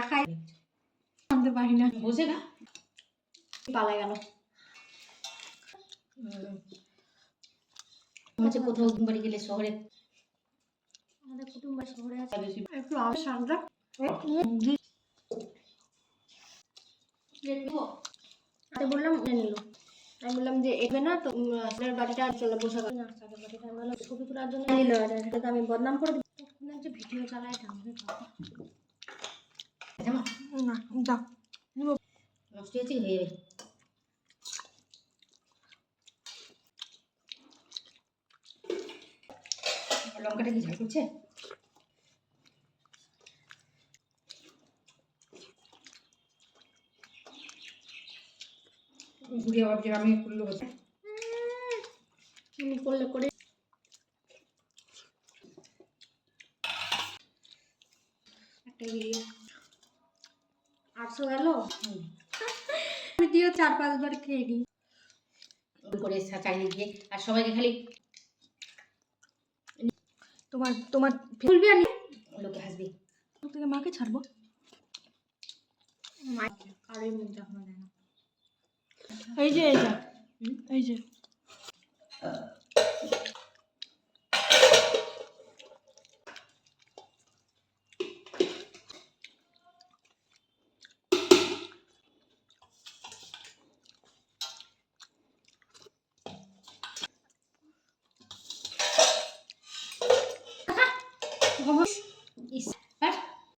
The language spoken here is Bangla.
একাই আনতে পারি না, বুঝে না পালা গেল। হচ্ছে কোথাও বাড়ি গেলে শহরে আমাদের কুটুম্ব শহরে আছে, বেশি একটু আমার সামনে বললাম নিল। আমি বললাম যে এবে না তো সারের বাড়িটা আর চলে বসে গেল না, সারের বাড়িটা আমি বললাম ছবি তোলার জন্য নিল, আর আমি বদনাম করে দিই। তখন যে ভিডিও চালায় না দাও নষ্ট হয়েছে হয়ে যাবে। লঙ্কাটা কি ঝাল করছে? ঘুরে আবার যে আমি করলে বসে করলে করে একটা ভিডিও 800 গেল। ভিডিও 4-5 বার খেয়ে নিই করে চালিয়ে গিয়ে আর সবাইকে খালি তোমার তোমার খুলবি আর লোকে হাসবে। থেকে মাকে ছাড়বো, মা কারোর মুখ দেখানো যায় না। এই যে এই যে